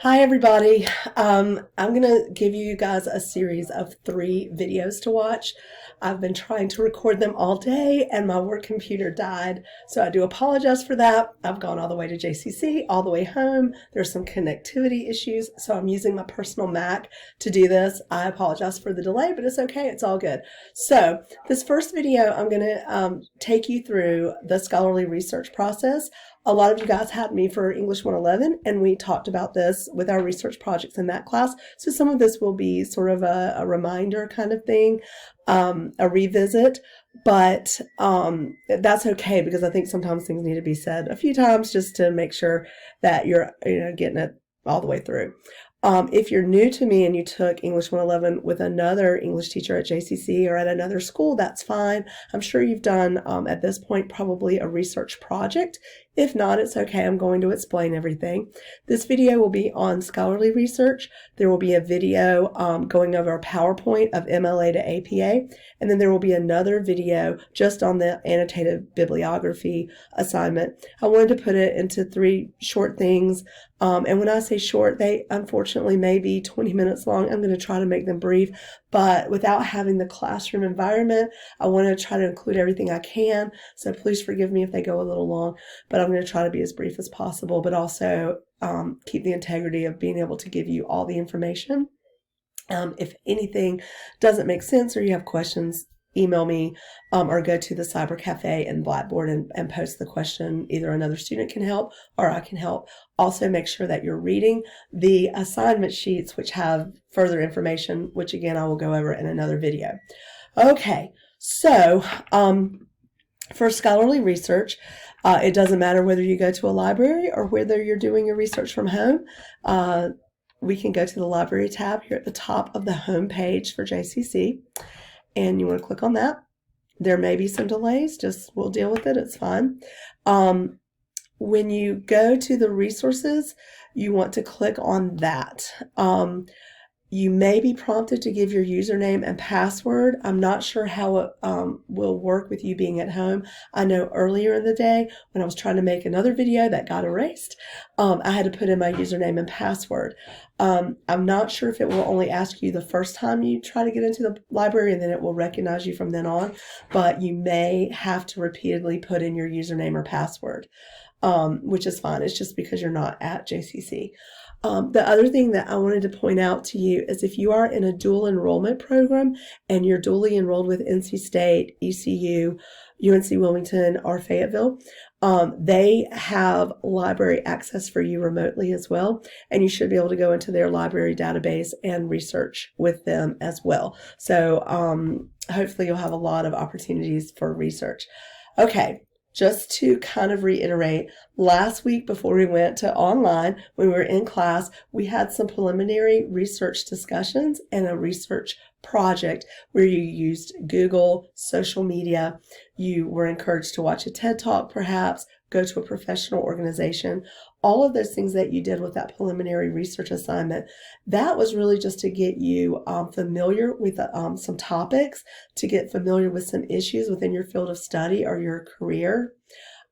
Hi, everybody. I'm going to give you guys a series of 3 videos to watch. I've been trying to record them all day and my work computer died, so I do apologize for that. I've gone all the way to JCC, all the way home. There's some connectivity issues, so I'm using my personal Mac to do this. I apologize for the delay, but it's okay. It's all good. So this first video, I'm going to take you through the scholarly research process. A lot of you guys had me for English 111, and we talked about this with our research projects in that class. So some of this will be sort of a reminder kind of thing, a revisit, but that's okay because I think sometimes things need to be said a few times just to make sure that you're getting it all the way through. If you're new to me and you took English 111 with another English teacher at JCC or at another school, that's fine. I'm sure you've done, at this point, probably a research project. If not, it's okay. I'm going to explain everything. This video will be on scholarly research. There will be a video going over a PowerPoint of MLA to APA, and then there will be another video just on the annotated bibliography assignment. I wanted to put it into 3 short things. And when I say short, they unfortunately may be 20 minutes long. I'm going to try to make them brief, but without having the classroom environment, I want to try to include everything I can. So please forgive me if they go a little long, but I'm going to try to be as brief as possible, but also keep the integrity of being able to give you all the information. If anything doesn't make sense or you have questions, email me or go to the Cyber Cafe and Blackboard and post the question. Either another student can help or I can help. Also, make sure that you're reading the assignment sheets, which have further information, which again, I will go over in another video. Okay, so for scholarly research, it doesn't matter whether you go to a library or whether you're doing your research from home. We can go to the library tab here at the top of the home page for JCC, and you want to click on that. There may be some delays, just we'll deal with it, it's fine. When you go to the resources, you want to click on that. You may be prompted to give your username and password. I'm not sure how it will work with you being at home. I know earlier in the day when I was trying to make another video that got erased, I had to put in my username and password. I'm not sure if it will only ask you the first time you try to get into the library and then it will recognize you from then on, but you may have to repeatedly put in your username or password, which is fine. It's just because you're not at JCC. The other thing that I wanted to point out to you is if you are in a dual enrollment program and you're dually enrolled with NC State, ECU, UNC Wilmington, or Fayetteville, they have library access for you remotely as well, and you should be able to go into their library database and research with them as well. So hopefully you'll have a lot of opportunities for research. Okay. Just to kind of reiterate, last week before we went to online, when we were in class, we had some preliminary research discussions and a research project where you used Google, social media. You were encouraged to watch a TED Talk, perhaps, go to a professional organization. All of those things that you did with that preliminary research assignment, that was really just to get you familiar with some topics, to get familiar with some issues within your field of study or your career.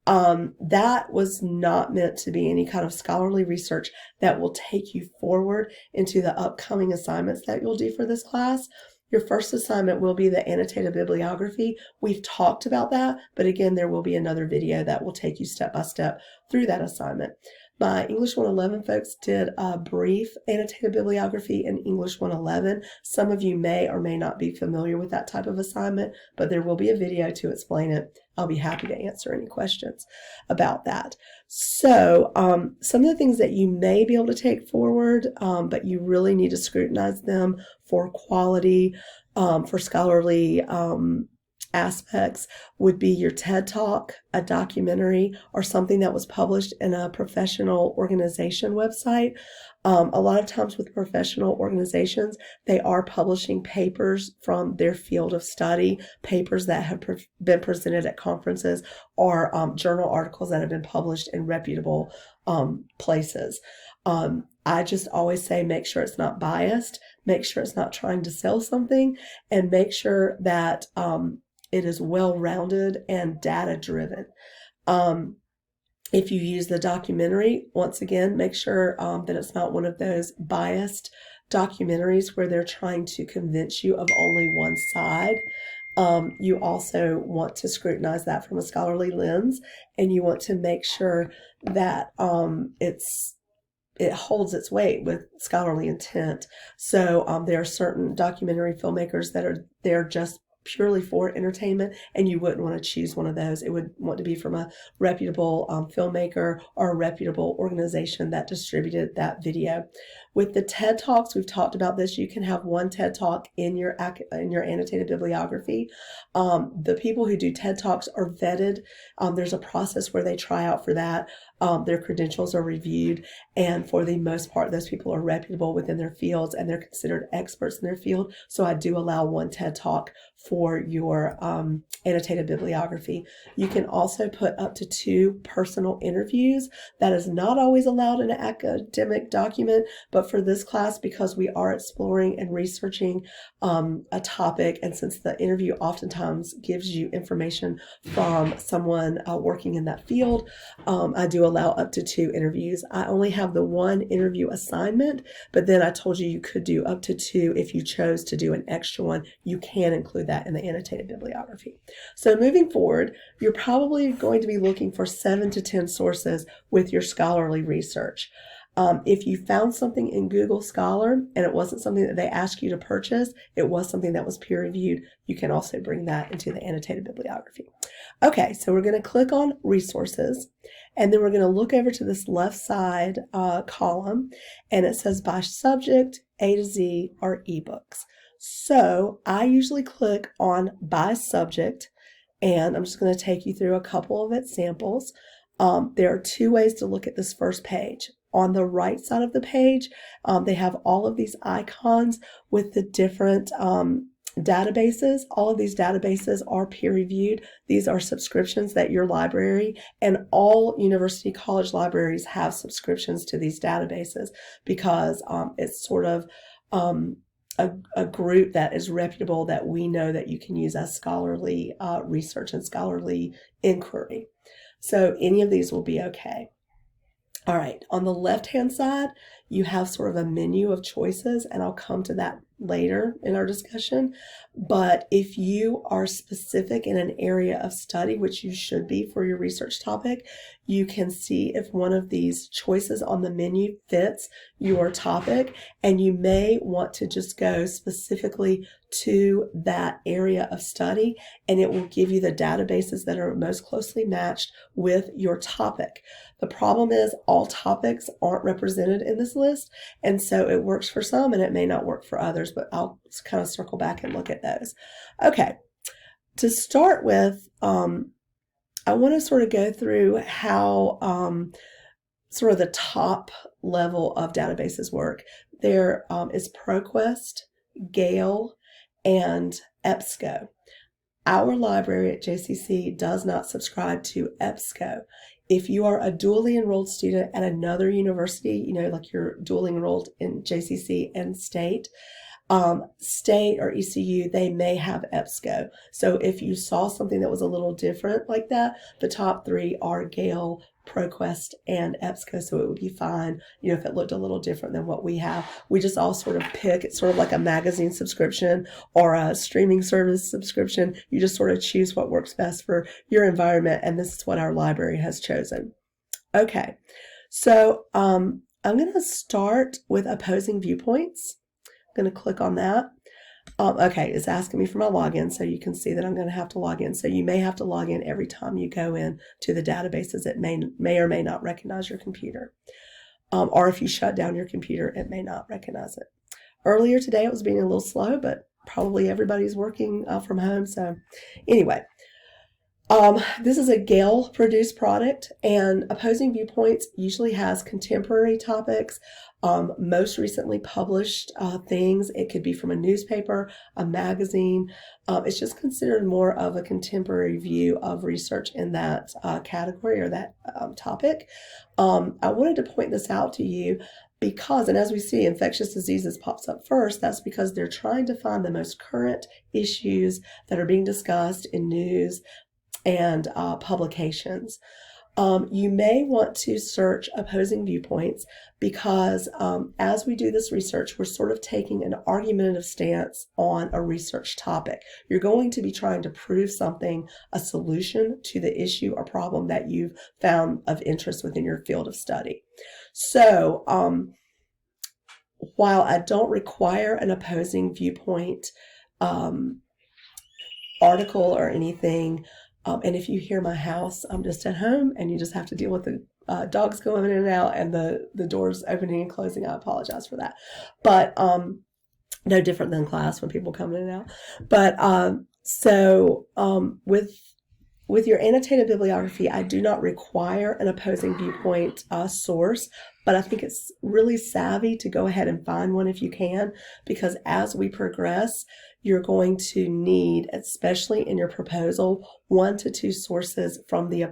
That was not meant to be any kind of scholarly research that will take you forward into the upcoming assignments that you'll do for this class. Your first assignment will be the annotated bibliography. We've talked about that, but again, there will be another video that will take you step by step through that assignment. My English 111 folks did a brief annotated bibliography in English 111. Some of you may or may not be familiar with that type of assignment, but there will be a video to explain it. I'll be happy to answer any questions about that. So some of the things that you may be able to take forward, but you really need to scrutinize them for quality, for scholarly aspects, would be your TED Talk, a documentary, or something that was published in a professional organization website. A lot of times with professional organizations, they are publishing papers from their field of study, papers that have been presented at conferences, or journal articles that have been published in reputable places. I just always say make sure it's not biased, make sure it's not trying to sell something, and make sure that it is well-rounded and data-driven. If you use the documentary, once again, make sure that it's not one of those biased documentaries where they're trying to convince you of only one side. You also want to scrutinize that from a scholarly lens, and you want to make sure that it holds its weight with scholarly intent. So there are certain documentary filmmakers that are there just purely for entertainment, and you wouldn't want to choose one of those. It would want to be from a reputable filmmaker or a reputable organization that distributed that video. With the TED Talks, we've talked about this. You can have one TED Talk in your annotated bibliography. The people who do TED Talks are vetted. There's a process where they try out for that. Their credentials are reviewed, and for the most part, those people are reputable within their fields, and they're considered experts in their field. So I do allow one TED Talk for your annotated bibliography. You can also put up to 2 personal interviews. That is not always allowed in an academic document, but for this class, because we are exploring and researching a topic, and since the interview oftentimes gives you information from someone working in that field, I do allow up to 2 interviews. I only have the 1 interview assignment, but then I told you could do up to 2 if you chose to do an extra one. You can include that in the annotated bibliography. So moving forward, you're probably going to be looking for 7 to 10 sources with your scholarly research. If you found something in Google Scholar and it wasn't something that they asked you to purchase, it was something that was peer reviewed, you can also bring that into the annotated bibliography. Okay, so we're going to click on resources, and then we're going to look over to this left side column, and it says by subject, A to Z are ebooks. So I usually click on by subject, and I'm just going to take you through a couple of examples. There are 2 ways to look at this first page. On the right side of the page, they have all of these icons with the different databases. All of these databases are peer-reviewed. These are subscriptions that your library, and all university college libraries have subscriptions to these databases, because it's sort of a group that is reputable, that we know that you can use as scholarly research and scholarly inquiry. So any of these will be okay. All right, on the left-hand side, you have sort of a menu of choices, and I'll come to that later in our discussion. But if you are specific in an area of study, which you should be for your research topic, you can see if one of these choices on the menu fits your topic, and you may want to just go specifically to that area of study, and it will give you the databases that are most closely matched with your topic. The problem is all topics aren't represented in this list, and so it works for some and it may not work for others, but I'll kind of circle back and look at those. Okay, to start with, I want to sort of go through how sort of the top level of databases work. There is ProQuest, Gale, and EBSCO. Our library at JCC does not subscribe to EBSCO. If you are a dually enrolled student at another university, like you're dually enrolled in JCC and state or ECU, they may have EBSCO. So if you saw something that was a little different like that, the top 3 are Gale, ProQuest, and EBSCO, so it would be fine, if it looked a little different than what we have. We just all sort of pick, it's sort of like a magazine subscription or a streaming service subscription. You just sort of choose what works best for your environment, and this is what our library has chosen. Okay, so I'm going to start with opposing viewpoints. I'm going to click on that. Okay, it's asking me for my login, so you can see that I'm going to have to log in. So you may have to log in every time you go in to the databases. It may or may not recognize your computer. Or if you shut down your computer, it may not recognize it. Earlier today, it was being a little slow, but probably everybody's working from home. So anyway, this is a Gale produced product, and Opposing Viewpoints usually has contemporary topics, most recently published things. It could be from a newspaper, a magazine. It's just considered more of a contemporary view of research in that category or that topic. I wanted to point this out to you because, and as we see, infectious diseases pops up first. That's because they're trying to find the most current issues that are being discussed in news and publications. You may want to search opposing viewpoints because as we do this research, we're sort of taking an argumentative stance on a research topic. You're going to be trying to prove something, a solution to the issue or problem that you've found of interest within your field of study. So while I don't require an opposing viewpoint article or anything, and if you hear my house, I'm just at home and you just have to deal with the dogs going in and out and the doors opening and closing. I apologize for that. But no different than class when people come in and out. But with your annotated bibliography, I do not require an opposing viewpoint source, but I think it's really savvy to go ahead and find one if you can, because as we progress, you're going to need, especially in your proposal, 1 to 2 sources from the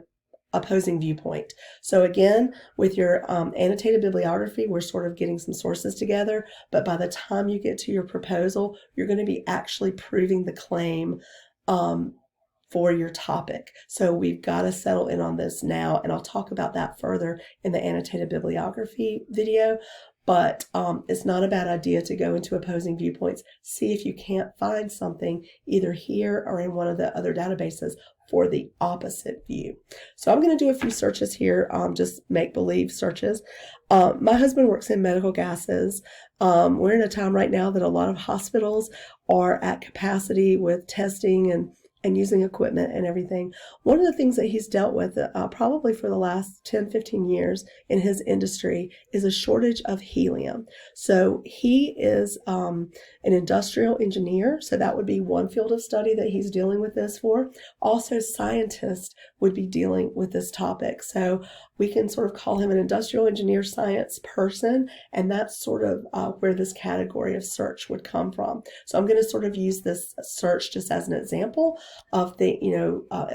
opposing viewpoint. So again, with your annotated bibliography, we're sort of getting some sources together, but by the time you get to your proposal, you're going to be actually proving the claim for your topic. So we've got to settle in on this now, and I'll talk about that further in the annotated bibliography video. But it's not a bad idea to go into opposing viewpoints, see if you can't find something either here or in one of the other databases for the opposite view. So I'm going to do a few searches here, just make-believe searches. My husband works in medical gases. We're in a time right now that a lot of hospitals are at capacity with testing and using equipment and everything. One of the things that he's dealt with probably for the last 10, 15 years in his industry is a shortage of helium. So he is an industrial engineer, so that would be one field of study that he's dealing with this for. Also, scientists would be dealing with this topic. So we can sort of call him an industrial engineer science person, and that's sort of where this category of search would come from. So I'm going to sort of use this search just as an example of the,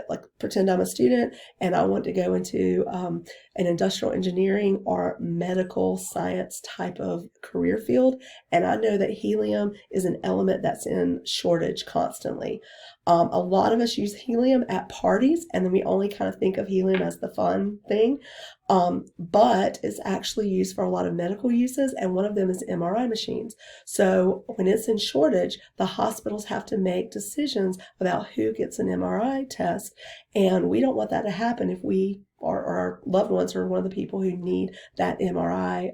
like pretend I'm a student and I want to go into an industrial engineering or medical science type of career field. And I know that helium is an element that's in shortage constantly. A lot of us use helium at parties, and then we only kind of think of helium as the fun thing, but it's actually used for a lot of medical uses, and one of them is MRI machines. So when it's in shortage, the hospitals have to make decisions about who gets an MRI test, and we don't want that to happen if we or our loved ones are one of the people who need that MRI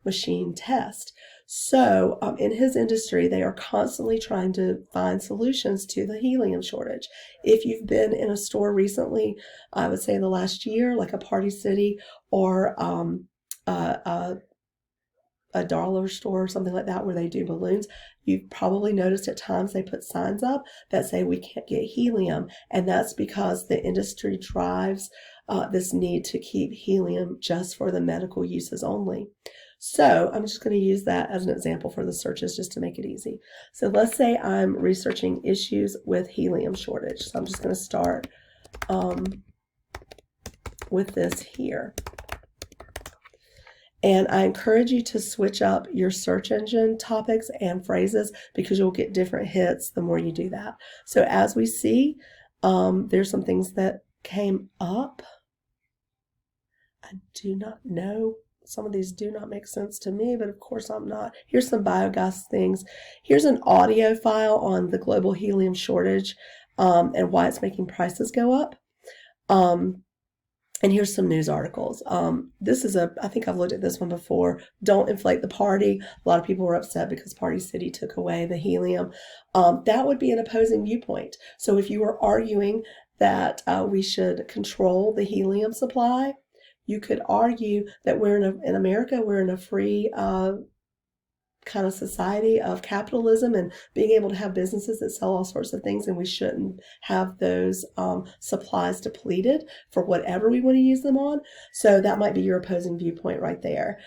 machine test. So in his industry, they are constantly trying to find solutions to the helium shortage. If you've been in a store recently, I would say in the last year, like a Party City or a dollar store or something like that where they do balloons, you've probably noticed at times they put signs up that say we can't get helium, and that's because the industry drives this need to keep helium just for the medical uses only. So I'm just going to use that as an example for the searches just to make it easy. So let's say I'm researching issues with helium shortage. So I'm just going to start with this here. And I encourage you to switch up your search engine topics and phrases because you'll get different hits the more you do that. So as we see, there's some things that came up. I do not know. Some of these do not make sense to me, but of course I'm not. Here's some biogas things. Here's an audio file on the global helium shortage and why it's making prices go up. And here's some news articles. This is I think I've looked at this one before. Don't inflate the party. A lot of people were upset because Party City took away the helium. That would be an opposing viewpoint. So if you were arguing that we should control the helium supply, you could argue that in America, we're in a free kind of society of capitalism and being able to have businesses that sell all sorts of things, and we shouldn't have those supplies depleted for whatever we want to use them on. So that might be your opposing viewpoint right there.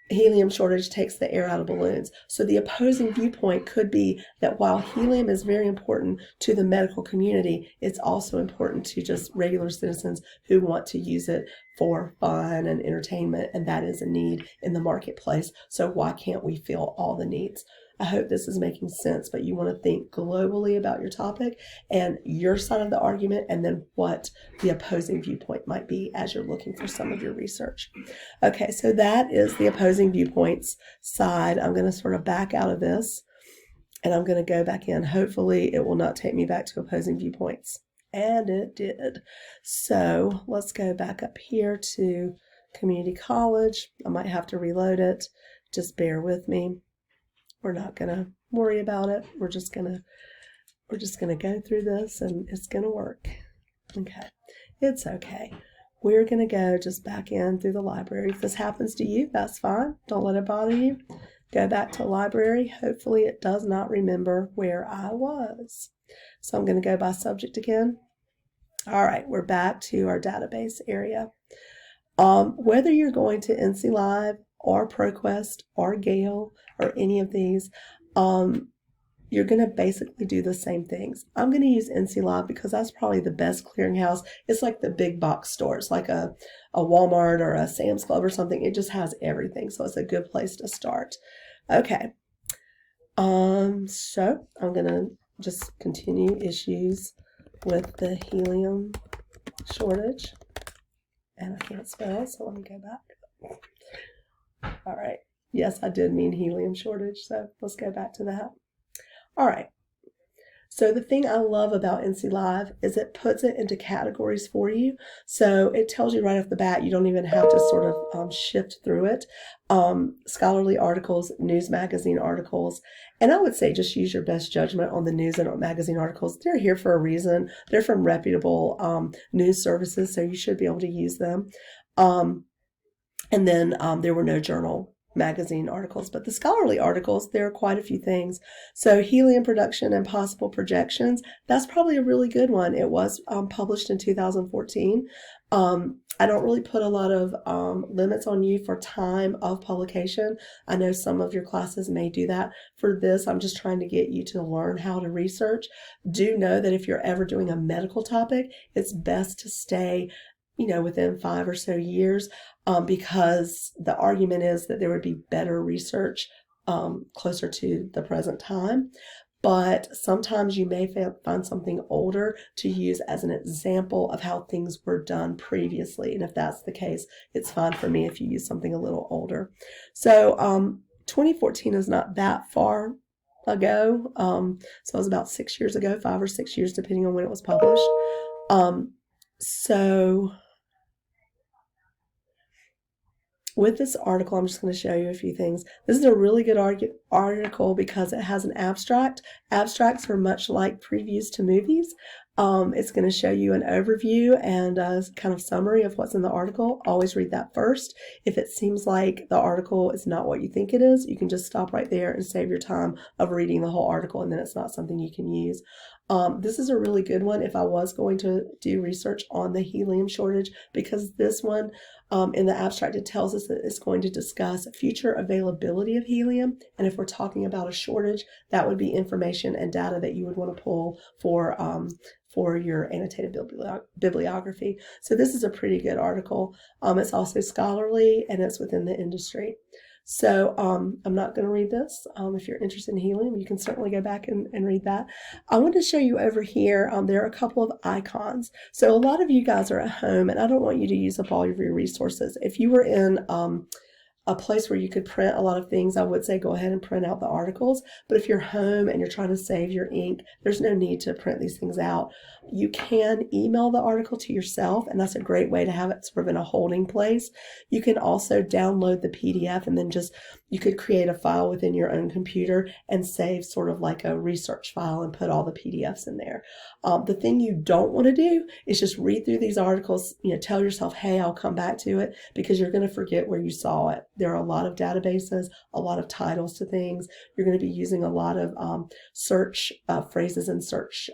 Helium shortage takes the air out of balloons. So the opposing viewpoint could be that while helium is very important to the medical community, it's also important to just regular citizens who want to use it for fun and entertainment, and that is a need in the marketplace. So why can't we fill all the needs? I hope this is making sense, but you want to think globally about your topic and your side of the argument, and then what the opposing viewpoint might be as you're looking for some of your research. Okay, so that is the opposing viewpoints side. I'm going to sort of back out of this, and I'm going to go back in. Hopefully it will not take me back to opposing viewpoints. And it did. So let's go back up here to community college. I might have to reload it. Just bear with me. We're not going to worry about it. We're just going to go through this, and it's going to work. Okay. It's okay. We're going to go just back in through the library. If this happens to you, that's fine. Don't let it bother you. Go back to library. Hopefully it does not remember where I was. So I'm going to go by subject again. All right, we're back to our database area. Whether you're going to NC Live or ProQuest or Gale or any of these, you're going to basically do the same things. I'm going to use NC Live because that's probably the best clearinghouse. It's like the big box stores, like a Walmart or a Sam's Club or something. It just has everything, so it's a good place to start. Okay, so I'm going to just continue issues with the helium shortage. And I can't spell, so let me go back. All right. Yes, I did mean helium shortage, so let's go back to that. All right. So the thing I love about NC Live is it puts it into categories for you. So it tells you right off the bat, you don't even have to sort of shift through it. Scholarly articles, news magazine articles, and I would say just use your best judgment on the news and magazine articles. They're here for a reason. They're from reputable news services, so you should be able to use them. And then there were no journal magazine articles, but the scholarly articles, there are quite a few things. So helium production and possible projections, that's probably a really good one. It was published in 2014. I don't really put a lot of limits on you for time of publication. I know some of your classes may do that. For this, I'm just trying to get you to learn how to research. Do know that if you're ever doing a medical topic, it's best to stay within 5 or so years, because the argument is that there would be better research closer to the present time. But sometimes you may find something older to use as an example of how things were done previously. And if that's the case, it's fine for me if you use something a little older. So 2014 is not that far ago. So it was about 6 years ago, 5 or 6 years, depending on when it was published. So with this article, I'm just going to show you a few things. This is a really good article because it has an abstract. Abstracts are much like previews to movies. It's going to show you an overview and a kind of summary of what's in the article. Always read that first. If it seems like the article is not what you think it is, you can just stop right there and save your time of reading the whole article, and then it's not something you can use. This is a really good one if I was going to do research on the helium shortage, because this one in the abstract, it tells us that it's going to discuss future availability of helium. And if we're talking about a shortage, that would be information and data that you would want to pull for your annotated bibliography. So this is a pretty good article. It's also scholarly, and it's within the industry. So I'm not going to read this. If you're interested in helium, you can certainly go back and read that. I want to show you over here, there are a couple of icons. So a lot of you guys are at home, and I don't want you to use up all of your resources. If you were in a place where you could print a lot of things, I would say go ahead and print out the articles. But if you're home and you're trying to save your ink, there's no need to print these things out. You can email the article to yourself, and that's a great way to have it sort of in a holding place. You can also download the PDF, and then you could create a file within your own computer and save sort of like a research file and put all the PDFs in there. The thing you don't want to do is just read through these articles, tell yourself, hey, I'll come back to it, because you're going to forget where you saw it. There are a lot of databases, a lot of titles to things. You're going to be using a lot of search phrases and search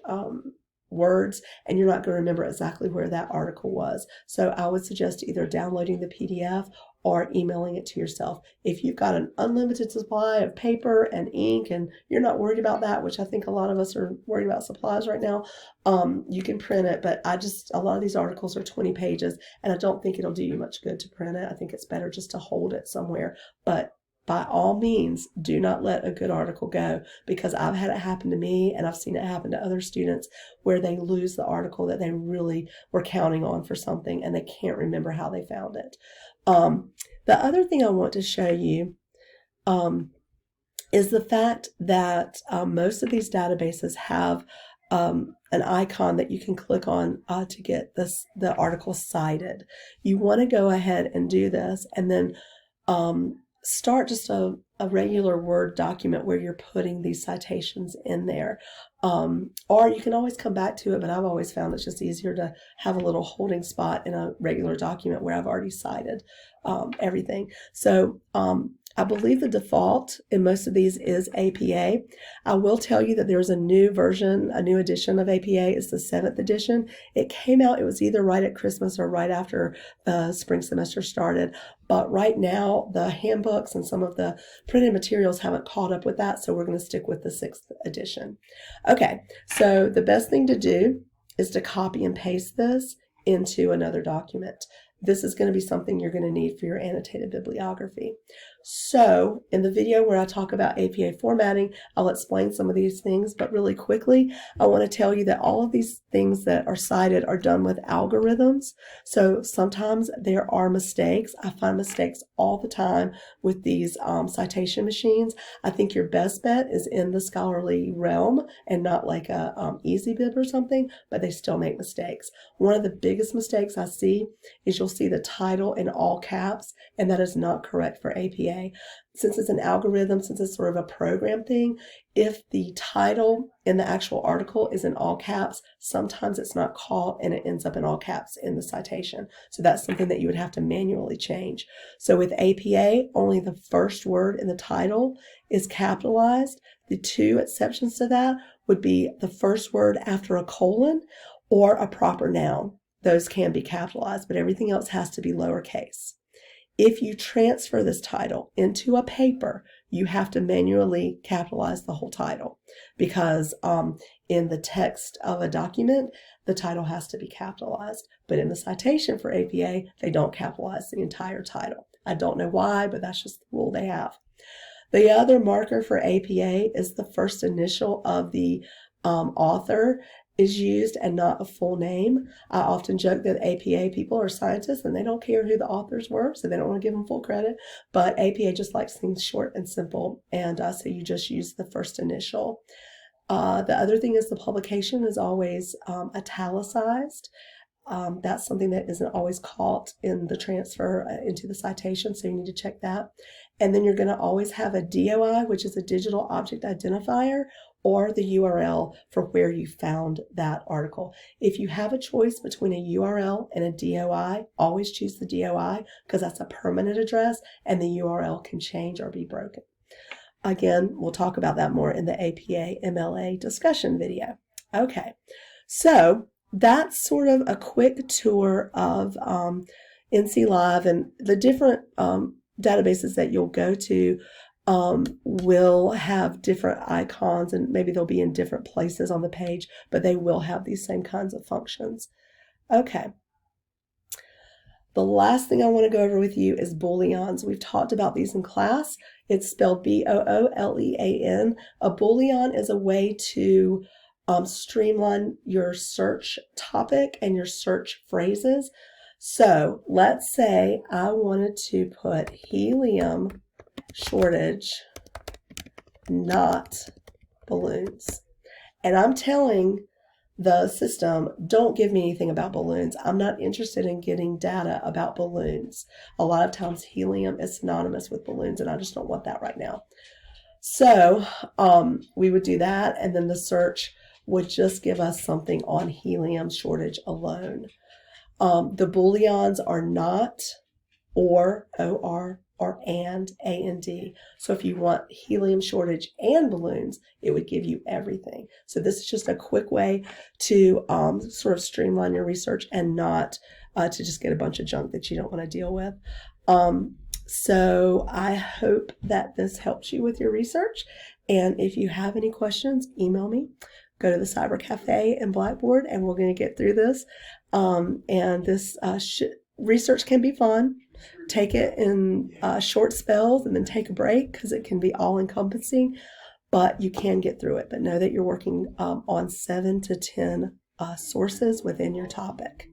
words, and you're not going to remember exactly where that article was. So I would suggest either downloading the PDF or emailing it to yourself. If you've got an unlimited supply of paper and ink and you're not worried about that, which I think a lot of us are worried about supplies right now, you can print it. But a lot of these articles are 20 pages, and I don't think it'll do you much good to print it. I think it's better just to hold it somewhere. But by all means, do not let a good article go, because I've had it happen to me and I've seen it happen to other students where they lose the article that they really were counting on for something and they can't remember how they found it. The other thing I want to show you is the fact that most of these databases have an icon that you can click on to get the article cited. You want to go ahead and do this, and then start just a regular Word document where you're putting these citations in there. Or you can always come back to it, but I've always found it's just easier to have a little holding spot in a regular document where I've already cited everything. So I believe the default in most of these is APA. I will tell you that there's a new version, a new edition of APA. It's the 7th edition. It came out, it was either right at Christmas or right after the spring semester started. But right now, the handbooks and some of the printed materials haven't caught up with that, so we're going to stick with the 6th edition. Okay, so the best thing to do is to copy and paste this into another document. This is going to be something you're going to need for your annotated bibliography. So in the video where I talk about APA formatting, I'll explain some of these things, but really quickly, I want to tell you that all of these things that are cited are done with algorithms. So sometimes there are mistakes. I find mistakes all the time with these citation machines. I think your best bet is in the scholarly realm and not like a EasyBib or something, but they still make mistakes. One of the biggest mistakes I see is you'll see the title in all caps, and that is not correct for APA. Since it's an algorithm, since it's sort of a program thing, if the title in the actual article is in all caps, sometimes it's not caught and it ends up in all caps in the citation. So that's something that you would have to manually change. So with APA, only the first word in the title is capitalized. The two exceptions to that would be the first word after a colon or a proper noun. Those can be capitalized, but everything else has to be lowercase. If you transfer this title into a paper, you have to manually capitalize the whole title, because in the text of a document, the title has to be capitalized. But in the citation for APA, they don't capitalize the entire title. I don't know why, but that's just the rule they have. The other marker for APA is the first initial of the author is used and not a full name. I often joke that APA people are scientists and they don't care who the authors were, so they don't want to give them full credit. But APA just likes things short and simple, and so you just use the first initial. The other thing is the publication is always italicized. That's something that isn't always caught in the transfer into the citation, so you need to check that. And then you're going to always have a DOI, which is a digital object identifier, or the URL for where you found that article. If you have a choice between a URL and a DOI, always choose the DOI, because that's a permanent address and the URL can change or be broken. Again, we'll talk about that more in the APA MLA discussion video. Okay, so that's sort of a quick tour of NC Live, and the different databases that you'll go to will have different icons, and maybe they'll be in different places on the page, but they will have these same kinds of functions. Okay. The last thing I want to go over with you is booleans. We've talked about these in class. It's spelled B-O-O-L-E-A-N. A boolean is a way to streamline your search topic and your search phrases. So let's say I wanted to put helium shortage, not balloons. And I'm telling the system, don't give me anything about balloons. I'm not interested in getting data about balloons. A lot of times helium is synonymous with balloons, and I just don't want that right now. So we would do that, and then the search would just give us something on helium shortage alone. The booleans are not, or, or and, A-N-D. So if you want helium shortage and balloons, it would give you everything. So this is just a quick way to sort of streamline your research and not to just get a bunch of junk that you don't want to deal with. So I hope that this helps you with your research. And if you have any questions, email me. Go to the Cyber Cafe and Blackboard, and we're going to get through this. And this research can be fun. Take it in short spells and then take a break because it can be all encompassing, but you can get through it. But know that you're working on 7 to 10 sources within your topic.